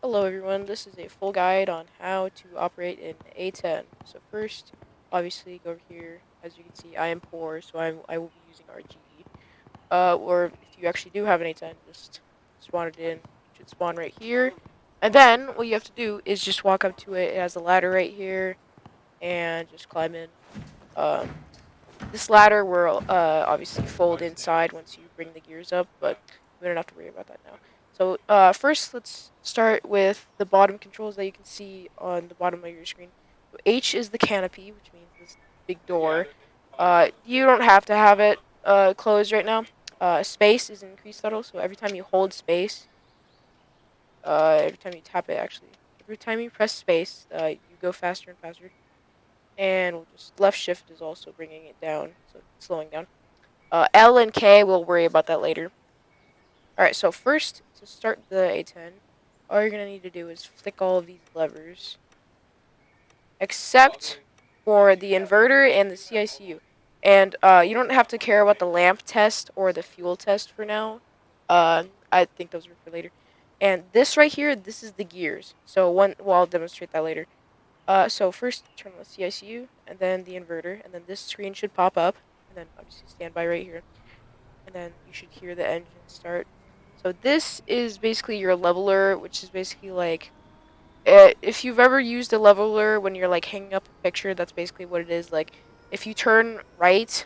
Hello everyone, this is a full guide on how to operate in A-10. So first, obviously go over here. As you can see, I am poor, so I will be using RGE. Or if you actually do have an A-10, just spawn it in. It should spawn right here. And then what you have to do is just walk up to it. It has a ladder right here, and just climb in. Um, this ladder will obviously fold inside once you bring the gears up, but we don't have to worry about that now. So first, let's start with the bottom controls that you can see on the bottom of your screen. So H is the canopy, which means this big door. You don't have to have it closed right now. Space is increased throttle, so every time you hold space, every time you tap it actually, every time you press space, you go faster and faster. And we'll just left shift is also bringing it down, so it's slowing down. L and K, we'll worry about that later. Alright, so first, to start the A-10, all you're going to need to do is flick all of these levers, except for the inverter and the CICU. And you don't have to care about the lamp test or the fuel test for now. I think those are for later. And this right here, this is the gears. So I'll demonstrate that later. So first turn on the CICU, and then the inverter, and then this screen should pop up, and then obviously standby right here, and then you should hear the engine start. So this is basically your leveler, which is basically like, if you've ever used a leveler when you're like hanging up a picture, that's basically what it is. Like, if you turn right,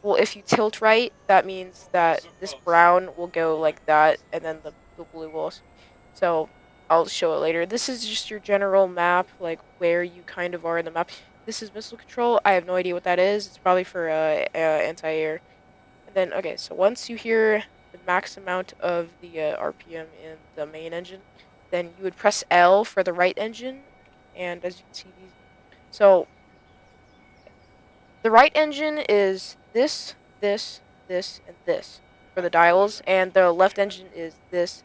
well, if you tilt right, that means that this brown will go like that, and then the blue will also. So I'll show it later. This is just your general map, like where you kind of are in the map. This is missile control. I have no idea what that is. It's probably for anti-air. And then, okay, so once you hear the max amount of the RPM in the main engine, then you would press L for the right engine. And as you can see, so the right engine is this, and this for the dials, and the left engine is this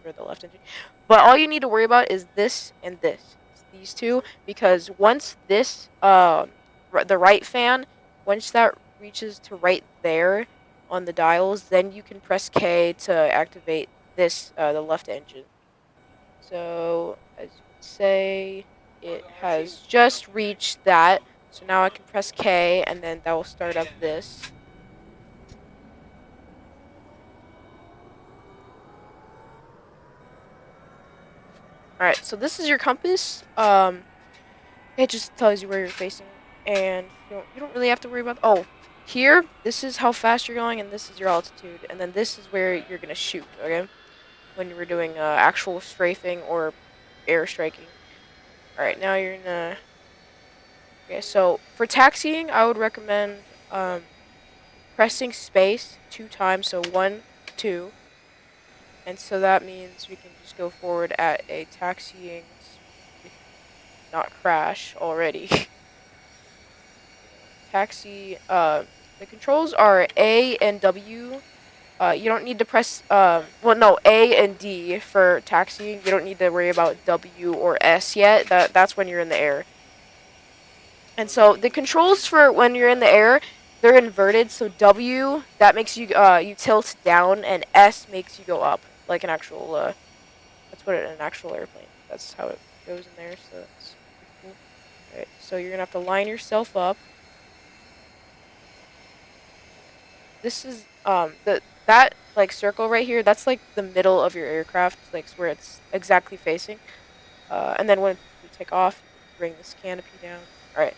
for the left engine. But all you need to worry about is this and this, these two, because once this, the right fan, once that reaches to right there on the dials, then you can press K to activate this, the left engine. So, as you can say, it has just reached that. So now I can press K, and then that will start up this. Alright, so this is your compass. It just tells you where you're facing, and you don't really have to worry about. Oh, here, this is how fast you're going, and this is your altitude, and then this is where you're gonna shoot. Okay, when you were doing actual strafing or air striking. Alright, now you're in a. Okay, so for taxiing, I would recommend pressing space 2 times, so 1, 2, and so that means we can just go forward at a taxiing speed, not crash already. Taxi, the controls are A and W. You don't need to press, well, no, A and D for taxiing. You don't need to worry about W or S yet. That's when you're in the air. And so the controls for when you're in the air, they're inverted. So W, that makes you you tilt down, and S makes you go up, like an actual let's put it in an actual airplane. That's how it goes in there. So that's pretty cool. Alright, so you're gonna have to line yourself up. This is that like circle right here. That's like the middle of your aircraft, like where it's exactly facing. And then when you take off, you bring this canopy down. All right.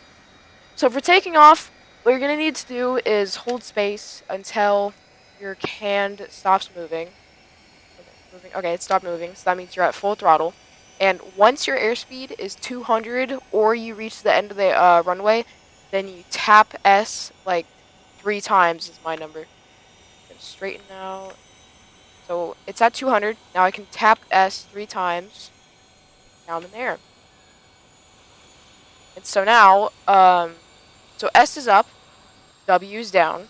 So for taking off, what you're gonna need to do is hold space until your hand stops moving. Okay, it stopped moving, so that means you're at full throttle. And once your airspeed is 200 or you reach the end of the runway, then you tap S like 3 times is my number. Straighten out. So it's at 200. Now I can tap S 3 times. Now I'm in the air. And so now, so S is up, W is down,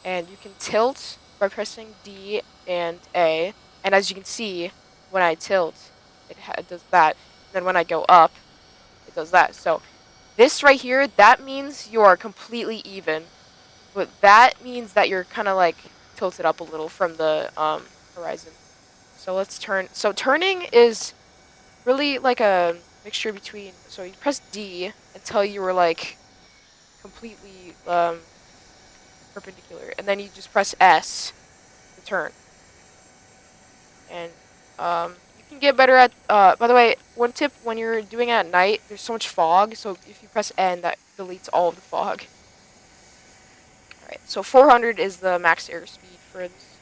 and you can tilt by pressing D and A. And as you can see, when I tilt, it does that. And then when I go up, it does that. So this right here, that means you are completely even. But that means that you're kind of like tilted up a little from the horizon. So let's turn. So turning is really like a mixture between. So you press D until you were like completely perpendicular, and then you just press S to turn. And you can get better at. By the way, one tip when you're doing it at night, there's so much fog. So if you press N, that deletes all of the fog. All right. So 400 is the max airspeed for this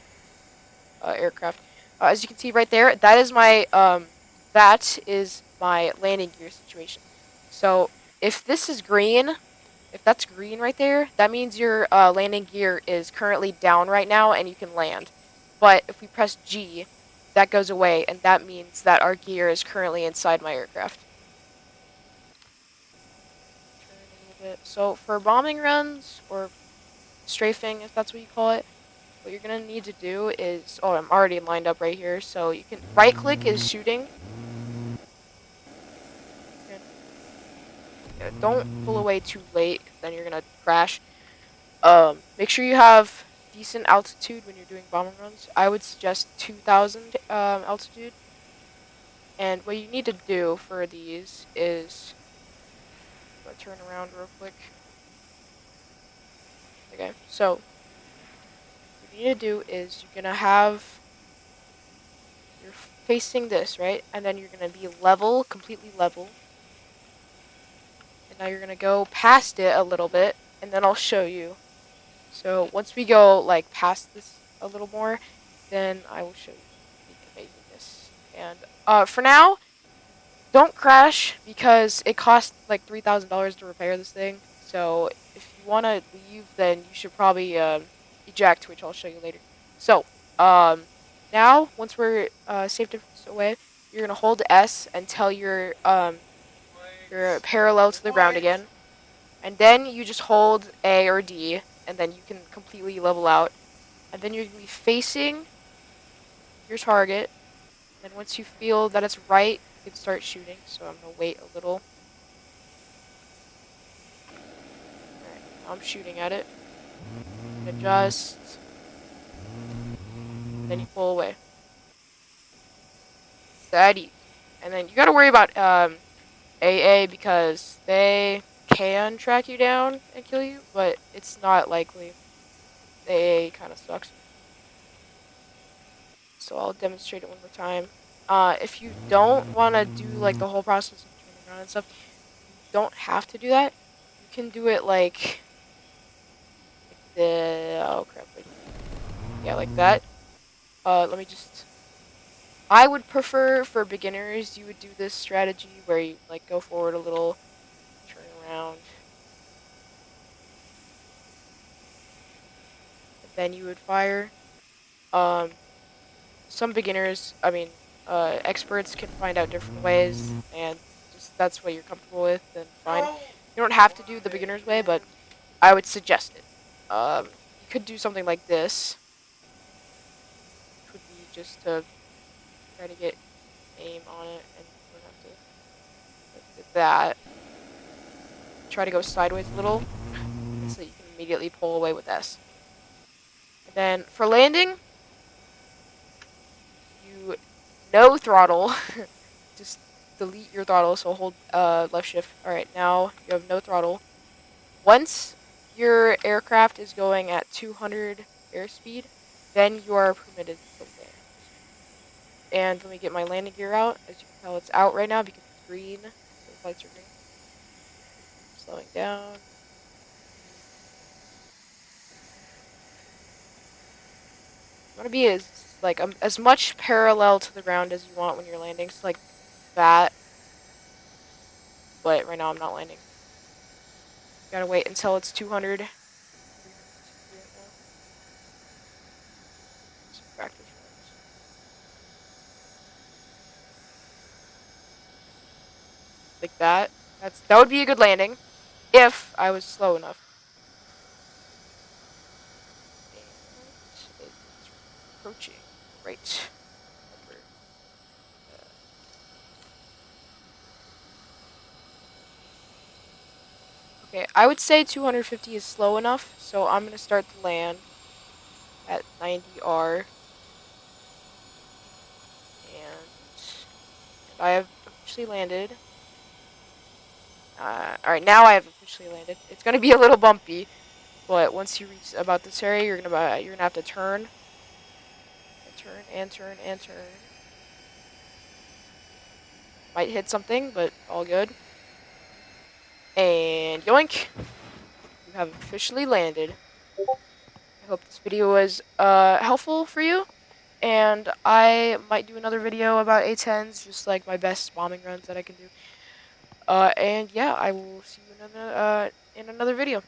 aircraft. As you can see right there, that is my landing gear situation. So if this is green, if that's green right there, that means your landing gear is currently down right now and you can land. But if we press G, that goes away, and that means that our gear is currently inside my aircraft. Turn a little bit. So for bombing runs, or strafing, if that's what you call it, what you're going to need to do is... Oh, I'm already lined up right here. So you can... Right-click is shooting. Don't pull away too late, then you're going to crash. Make sure you have decent altitude when you're doing bombing runs. I would suggest 2,000 altitude. And what you need to do for these is... I'm going to turn around real quick. Okay, so what you need to do is you're going to have... You're facing this, right? And then you're going to be level, completely level. And now you're going to go past it a little bit, and then I'll show you. So once we go like past this a little more, then I will show you the amazingness. And for now, don't crash because it costs like $3,000 to repair this thing. So if you want to leave, then you should probably eject, which I'll show you later. So now once we're safe distance away, you're gonna hold S until you're parallel to the ground again, and then you just hold A or D, and then you can completely level out. And then you're gonna be facing your target. And once you feel that it's right, you can start shooting. So I'm gonna wait a little. Alright, I'm shooting at it. Adjust. And then you pull away. It's that easy. And then you gotta worry about AA because they can track you down and kill you, but it's not likely. The AA kind of sucks. So I'll demonstrate it one more time. If you don't want to do like the whole process of turning around and stuff, you don't have to do that. You can do it like the... Oh crap. Yeah, like that. Let me just... I would prefer for beginners, you would do this strategy where you like go forward a little, turn around, and then you would fire. Some beginners, experts can find out different ways, and just that's what you're comfortable with, then fine. You don't have to do the beginner's way, but I would suggest it. You could do something like this, which would be just to try to get aim on it, and you don't have to like that. Try to go sideways a little, so that you can immediately pull away with S. And then for landing, you no throttle. Just delete your throttle, so hold left shift. Alright, now you have no throttle. Once your aircraft is going at 200 airspeed, then you are permitted to land. And let me get my landing gear out. As you can tell, it's out right now because it's green. The lights are green. Slowing down. You want to be as much parallel to the ground as you want when you're landing. So like that. But right now I'm not landing. Gotta wait until it's 200. Practice runs. Like that. That would be a good landing if I was slow enough. And it's approaching. Right. Okay, I would say 250 is slow enough, so I'm gonna start to land at 90R. I have officially landed. Alright, now I have officially landed. It's gonna be a little bumpy, but once you reach about this area, you're gonna have to turn and turn and turn and turn. Might hit something, but all good. And yoink! You have officially landed. I hope this video was helpful for you. And I might do another video about A-10s, just like my best bombing runs that I can do. And yeah, I will see you in another video.